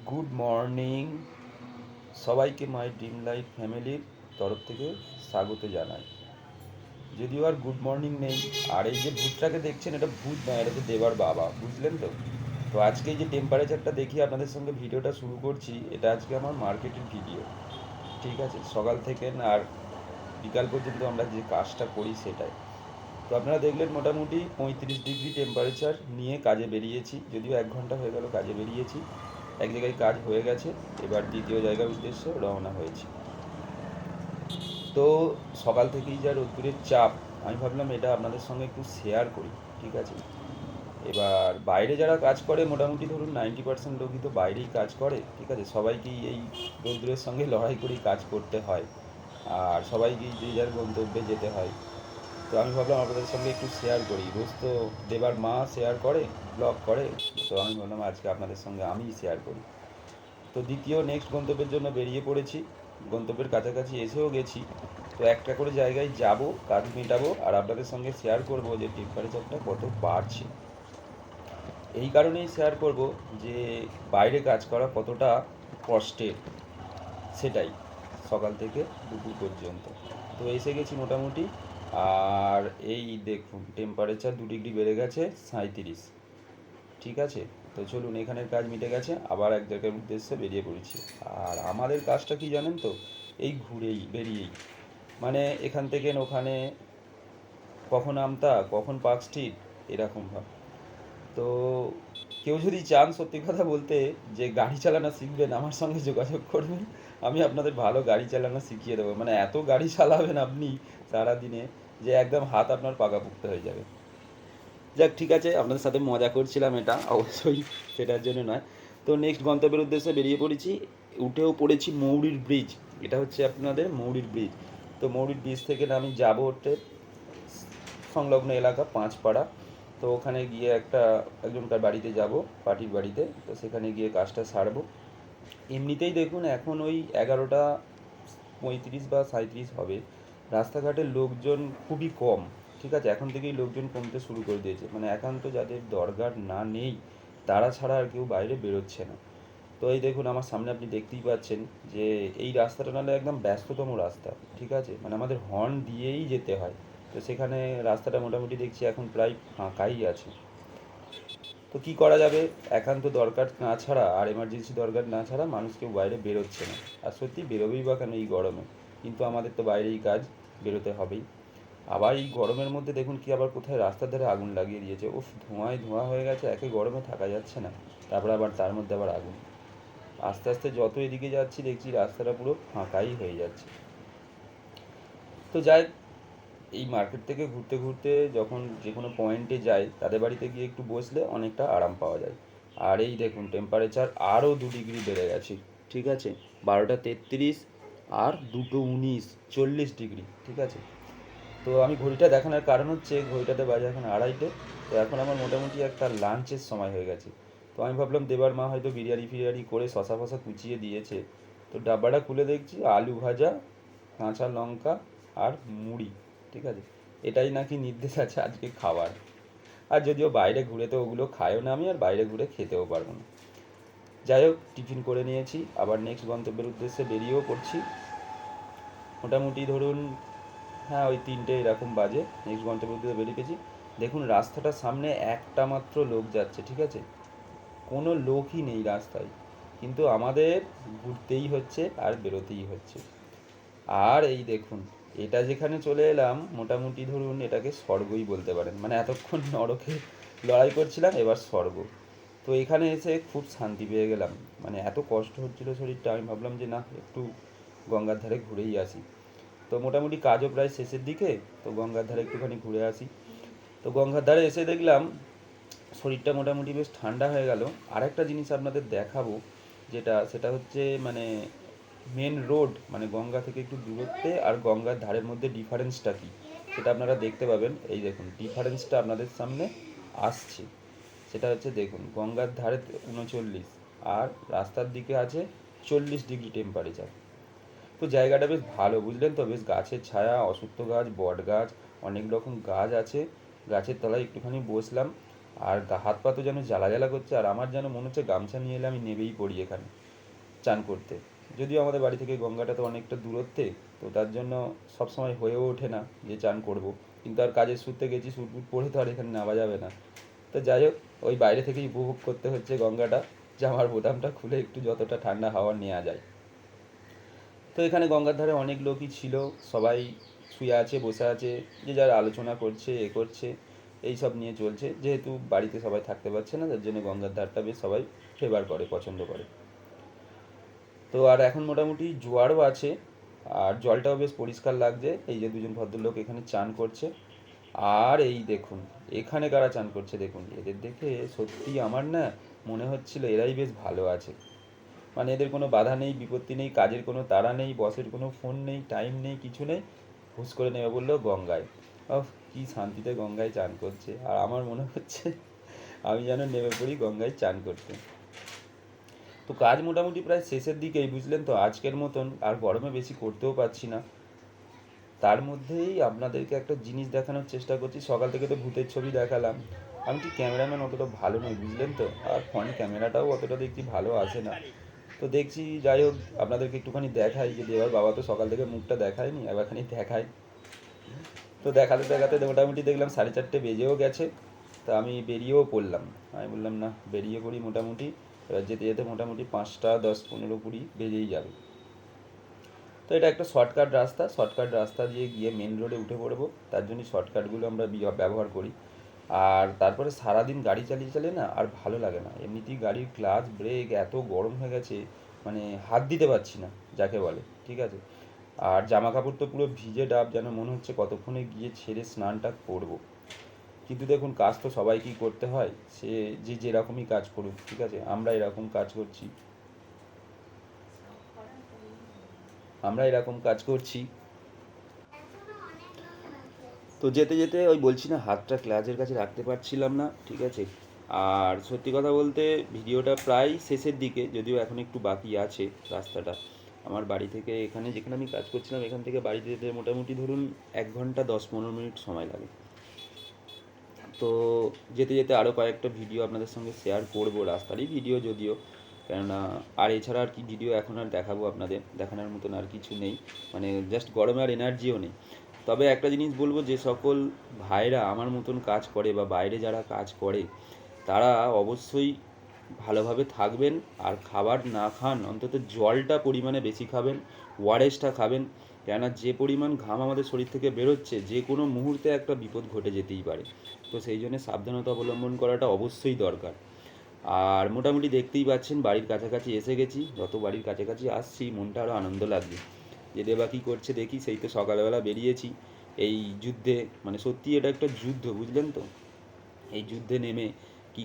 Good morning সবাইকে my dream life ফ্যামিলির তরফ থেকে স্বাগত জানাই। যদিও আর গুড মর্নিং নেই, আর এই যে ভূতটাকে দেখছেন এটা ভূত নয়, এটা হচ্ছে দেবার বাবা, বুঝলেন তো? তো আজকে এই যে টেম্পারেচারটা দেখিয়ে আপনাদের সঙ্গে ভিডিওটা শুরু করছি, এটা আজকে আমার মার্কেটের ভিডিও। ঠিক আছে, সকাল থেকে আর বিকাল পর্যন্ত আমরা যে কাজটা করি সেটাই। তো আপনারা দেখলেন মোটামুটি 35 ডিগ্রি টেম্পারেচার নিয়ে কাজে বেরিয়েছি, যদিও 1 ঘন্টা হয়ে গেল কাজে বেরিয়েছি। এক জায়গায় কাজ হয়ে গেছে, এবার দ্বিতীয় জায়গার উদ্দেশ্যে রওনা হয়েছি। তো সকাল থেকেই যা রোদ্দুরের চাপ, আমি ভাবলাম এটা আপনাদের সঙ্গে একটু শেয়ার করি। ঠিক আছে, এবার বাইরে যারা কাজ করে মোটামুটি ধরুন 90% লোকই তো বাইরেই কাজ করে। ঠিক আছে, সবাইকেই এই রোদ্দুরের সঙ্গে লড়াই করেই কাজ করতে হয়, আর সবাইকেই যে যার গন্তব্যে যেতে হয়। তো আমি ভাবলাম আপনাদের সঙ্গে একটু শেয়ার করি। রোজ তো দেবার মা শেয়ার করে, ব্লগ করে, তো আমি ভাবলাম আজকে আপনাদের সঙ্গে আমিই শেয়ার করি। তো দ্বিতীয় নেক্সট গন্তব্যের জন্য বেরিয়ে পড়েছি, গন্তব্যের কাছাকাছি এসেও গেছি। তো একটা করে জায়গায় যাব, কাজ মেটাবো, আর আপনাদের সঙ্গে শেয়ার করব যে টেম্পারেচারটা কত বাড়ছে। এই কারণেই শেয়ার করব যে বাইরে কাজ করা কতটা কষ্টের, সেটাই, সকাল থেকে দুপুর পর্যন্ত। তো এসে গেছি মোটামুটি, আর এই দেখুন টেম্পারেচার 2 ডিগ্রি বেড়ে গেছে, 37। ঠিক আছে, তো চলুন, এখানের কাজ মিটে গেছে, আবার এক জায়গার উদ্দেশ্যে বেরিয়ে পড়েছি। আর আমাদের কাজটা কি জানেন তো, এই ঘুরেই বেরিয়েই, মানে এখান থেকে ওখানে, কখন আমতা কখন পার্ক স্ট্রিট, এরকম ভাব। তো কেউ যদি চান সত্যি কথা বলতে যে গাড়ি চালানো শিখবেন, আমার সঙ্গে যোগাযোগ করবেন, আমি আপনাদের ভালো গাড়ি চালানো শিখিয়ে দেবো। মানে এত গাড়ি চালাবেন আপনি সারাদিনে যে একদম হাত আপনার পাকাপোক্ত হয়ে যাবে। যাক, ঠিক আছে, আপনাদের সাথে মজা করছিলাম, এটা অবশ্যই সেটার জন্য নয়। তো নেক্সট গন্তব্যের উদ্দেশ্যে বেরিয়ে পড়েছি, উঠেও পড়েছি মৌরির ব্রিজ। এটা হচ্ছে আপনাদের মৌরির ব্রিজ। তো মৌরির ব্রিজ থেকে আমি যাবো হচ্ছে সংলগ্ন এলাকা পাঁচপাড়া। তো ওখানে গিয়ে একজনকার বাড়িতে যাব, পার্টির বাড়িতে। তো সেখানে গিয়ে কাজটা সারবো। এমনিতেই দেখুন এখন ওই 11:35 বা 37 হবে, রাস্তাঘাটের লোকজন খুবই কম। ঠিক আছে, এখন থেকেই লোকজন কমতে শুরু করে দিয়েছে, মানে একান্ত যাদের দরকার না নেই তারা ছাড়া আর কেউ বাইরে বেরোচ্ছে না। তো এই দেখুন আমার সামনে আপনি দেখতেই পাচ্ছেন যে এই রাস্তাটা নাহলে একদম ব্যস্ততম রাস্তা। ঠিক আছে, মানে আমাদের হর্ন দিয়েই যেতে হয়। তো সেখানে রাস্তাটা মোটামুটি দেখছি এখন প্রায় ফাঁকাই আছে। তো কী করা যাবে, একান্ত দরকার না ছাড়া আর এমার্জেন্সি দরকার না ছাড়া মানুষ কেউ বাইরে বেরোচ্ছে না। আর সত্যি বেরোবেই বা কেন এই গরমে, কিন্তু আমাদের তো বাইরেই কাজ, বেরোতে হবেই। আবার এই গরমের মধ্যে দেখুন কি আবার কোথায় রাস্তার ধারে আগুন লাগিয়ে দিয়েছে, উফ, ধোঁয়ায় ধোঁয়া হয়ে গেছে, একে গরমে থাকা যাচ্ছে না, তারপরে আবার তার মধ্যে আবার আগুন। আস্তে আস্তে যত এদিকে যাচ্ছি দেখছি রাস্তাটা পুরো ফাঁকাই হয়ে যাচ্ছে। তো যাই, এই মার্কেট থেকে ঘুরতে ঘুরতে যখন যে কোনো পয়েন্টে যাই, তাদের বাড়িতে গিয়ে একটু বসলে অনেকটা আরাম পাওয়া যায়। আর এই দেখুন টেম্পারেচার আরও 2 ডিগ্রি বেড়ে গেছে। ঠিক আছে, 12:33 আর 2:19, 40 ডিগ্রি। ঠিক আছে, তো আমি ঘড়িটা দেখানোর কারণ হচ্ছে ঘড়িটাতে বাজে এখন 2:30। তো এখন আমার মোটামুটি একটা লাঞ্চের সময় হয়ে গেছে। তো আমি ভাবলাম দেবার মা হয়তো বিরিয়ানি ফিরিয়ানি করে শশা ফশা কুচিয়ে দিয়েছে। তো ডাব্বাটা খুলে দেখছি আলু ভাজা, কাঁচা লঙ্কা আর মুড়ি। ঠিক আছে, এটাই নাকি নির্দেশ আছে আজকে খাবার। আর যদিও বাইরে ঘুরে তো ওগুলো খায়ও না আমি, আর বাইরে ঘুরে খেতেও পারবো না। যাই হোক, টিফিন করে নিয়েছি, আবার নেক্সট গন্তব্যের উদ্দেশ্যে বেরিয়েও পড়ছি। মোটামুটি ধরুন, হ্যাঁ, ওই 3টে এরকম বাজে, নেক্সট গন্তব্যের উদ্দেশ্যে বেরিয়ে গেছি। দেখুন রাস্তাটার সামনে একটা মাত্র লোক যাচ্ছে। ঠিক আছে, কোনো লোকই নেই রাস্তায়, কিন্তু আমাদের ঘুরতেই হচ্ছে আর বেরোতেই হচ্ছে। আর এই দেখুন, এটা যেখানে চলে এলাম মোটামুটি ধরুন এটাকে স্বর্গই বলতে পারেন, মানে এতক্ষণ নরকে লড়াই করছিলাম, এবার স্বর্গ। তো এখানে এসে খুব শান্তি পেয়ে গেলাম, মানে এত কষ্ট হচ্ছিল শরীরটা, আমি ভাবলাম যে না, একটু গঙ্গার ধারে ঘুরেই আসি। তো মোটামুটি কাজও প্রায় শেষের দিকে, তো গঙ্গার ধারে একটুখানি ঘুরে আসি। তো গঙ্গার ধারে এসে দেখলাম শরীরটা মোটামুটি বেশ ঠান্ডা হয়ে গেল। আরেকটা জিনিস আপনাদের দেখাবো, সেটা হচ্ছে মানে মেন রোড, মানে গঙ্গা থেকে একটু দূরত্বে আর গঙ্গার ধারের মধ্যে ডিফারেন্সটা কী, সেটা আপনারা দেখতে পাবেন। এই দেখুন ডিফারেন্সটা আপনাদের সামনে আসছে। সেটা হচ্ছে দেখুন, গঙ্গার ধারে 39 আর রাস্তার দিকে আছে 40 ডিগ্রি টেম্পারেচার। তো জায়গাটা বেশ ভালো, বুঝলেন তো, বেশ গাছের ছায়া, অশ্বত্থ গাছ, বট গাছ, অনেক রকম গাছ আছে। গাছের তলায় একটুখানি বসলাম, আর হাত পা তো যেন জ্বালা জ্বালা করছে, আর আমার যেন মনে হচ্ছে গামছা নিয়ে এলে আমি নেবেই পড়ি এখানে চান করতে। যদিও আমাদের বাড়ি থেকে গঙ্গাটা তো অনেকটা দূরত্বে, তো তার জন্য সবসময় হয়েও ওঠে না যে চান করব। কিন্তু আর কাজের সূত্রে গেছি, স্যুট বুট পরে তো আর এখানে নামা যাবে না। তো যাই হোক, ওই বাইরে থেকেই উপভোগ করতে হচ্ছে গঙ্গাটা, জামার বোতামটা খুলে একটু যতটা ঠান্ডা হাওয়া নেওয়া যায়। তো এখানে গঙ্গার ধারে অনেক লোকই ছিল, সবাই শুয়ে আছে, বসে আছে, যে যার আলোচনা করছে, এ করছে, এই সব নিয়ে চলছে। যেহেতু বাড়িতে সবাই থাকতে পারছে না, তার জন্য গঙ্গার ধারটা বেশ সবাই ফেভার করে, পছন্দ করে। তো আর এখন মোটামুটি জোয়ারও আছে, আর জলটাও বেশ পরিষ্কার লাগছে। এই যে দুজন ভদ্রলোক এখানে চান করছে, আর এই দেখুন এখানে কারা চান করছে দেখুন, এদের দেখে সত্যি আমার না মনে হচ্ছিল এরাই বেশ ভালো আছে। মানে এদের কোনো বাধা নেই, বিপত্তি নেই, কাজের কোনো তাড়া নেই, বসের কোনো ফোন নেই, টাইম নেই, কিছু নেই, হুস করে নেমে বললো গঙ্গায়। কি শান্তিতে গঙ্গায় চান করছে, আর আমার মনে হচ্ছে আমি যেন নেমে পড়ি গঙ্গায় চান করতে। তো কাজ মোটামুটি প্রায় শেষের দিকেই, বুঝলেন তো, আজকের মতন আর গরমে বেশি করতেও পারছি না। তার মধ্যেই আপনাদেরকে একটা জিনিস দেখানোর চেষ্টা করছি। সকাল থেকে তো ভূতের ছবি দেখালাম, আমি ঠিক ক্যামেরাম্যান অতটা ভালো নই, বুঝলেন তো, আর ফোন ক্যামেরাটাও অতটা দেখছি ভালো আসে না। তো দেখছি, যাই হোক, আপনাদেরকে একটুখানি দেখাই যে দেওয়ার বাবা তো সকাল থেকে মুখটা দেখায়নি, এবারখানি দেখাই। তো দেখাতে দেখাতে মোটামুটি দেখলাম 4:30 বেজেও গেছে। তা আমি বেরিয়েও পড়লাম। আমি বললাম না, বেরিয়ে পড়ি মোটামুটি। এবার যেতে যেতে মোটামুটি 5টা 10 15 20 বেজেই যাবে। তো এটা একটা শর্টকাট রাস্তা, শর্টকাট রাস্তা দিয়ে গিয়ে মেন রোডে উঠে পড়বো। তার জন্যই শর্টকাটগুলো আমরা ব্যবহার করি। আর তারপরে সারাদিন গাড়ি চালিয়ে চালিয়ে না আর ভালো লাগে না, এমনিতেই গাড়ির ক্লাচ ব্রেক এত গরম হয়ে গেছে, মানে হাত দিতে পারছি না যাকে বলে, ঠিক আছে। আর জামা কাপড় তো পুরো ভিজে ডাব, যেন মনে হচ্ছে কতক্ষণে গিয়ে ছেড়ে স্নানটা করব। কিন্তু দেখুন, কাজ তো সবাইকেই করতে হয়, সে যে যেরকমই কাজ করুক, ঠিক আছে, আমরা এরকম কাজ করছি, আমরা এরকম কাজ করছি। তো যেতে যেতে ওই বলছি না, হাতটা ক্লাচের কাছে রাখতে পারছিলাম না, ঠিক আছে। আর সত্যি কথা বলতে ভিডিওটা প্রায় শেষের দিকে, যদিও এখন একটু বাকি আছে রাস্তাটা। আমার বাড়ি থেকে এখানে, যেখানে আমি কাজ করছিলাম, এখান থেকে বাড়িতে যেতে মোটামুটি ধরুন 1 ঘন্টা 10-15 মিনিট সময় লাগে। তো যেতে যেতে আরও কয়েকটা ভিডিও আপনাদের সঙ্গে শেয়ার করবো, রাস্তারই ভিডিও যদিও, কেননা আর এছাড়া আর কি ভিডিও এখন আর দেখাবো আপনাদের, দেখানোর মতন আর কিছু নেই। মানে জাস্ট গরমে আর এনার্জিও নেই। তবে একটা জিনিস বলবো, যে সকল ভাইরা আমার মতন কাজ করে বা বাইরে যারা কাজ করে, তারা অবশ্যই ভালোভাবে থাকবেন। আর খাবার না খান, অন্তত জলটা পরিমাণে বেশি খাবেন, ওআরএসটা খাবেন। কেননা যে পরিমাণ ঘাম আমাদের শরীর থেকে বেরোচ্ছে, যে কোনো মুহূর্তে একটা বিপদ ঘটে যেতেই পারে। তো সেই জন্য সাবধানতা অবলম্বন করাটা অবশ্যই দরকার। আর মোটামুটি দেখতেই পাচ্ছেন বাড়ির কাছাকাছি এসে গেছি, যত বাড়ির কাছাকাছি আসছি মনটা আরও আনন্দ লাগছে। যে দেবা কী করছে দেখি, সেই তো সকালবেলা বেরিয়েছি এই যুদ্ধে, মানে সত্যি এটা একটা যুদ্ধ, বুঝলেন তো, এই যুদ্ধে নেমে কী